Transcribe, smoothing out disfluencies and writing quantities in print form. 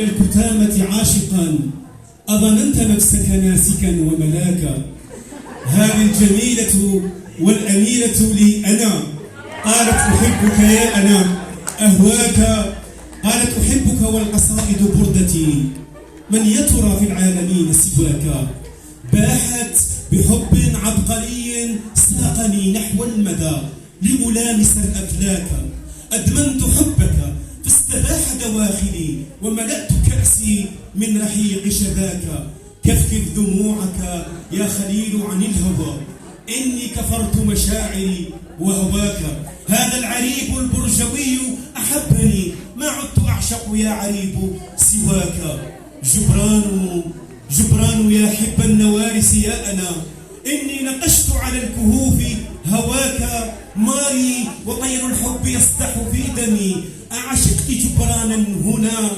الكتامة عاشقا أظننت نفسك ناسكا وملاكا. هذه الجميلة والأميرة لي أنا، قالت أحبك يا أنا أهواك. قالت أحبك والقصائد بردتي، من يترى في العالمين سواك. باحت بحب عبقري ساقني نحو المدى لألامس الأفلاك. أدمنت حبك فاستباح دواخلي وملأت كأسي من رحيق شذاك. كفكف دموعك يا خليل عن الهوى، إني كفرت مشاعري وهواك. هذا العريب البرجوي أحبني، ما عدت أعشق يا عريب سواك. جبران يا حب النوارس يا أنا، إني نقشت على الكهوف هواك. ماري وطير الحب يسبح في دمي، أعشقت جبرانا هنا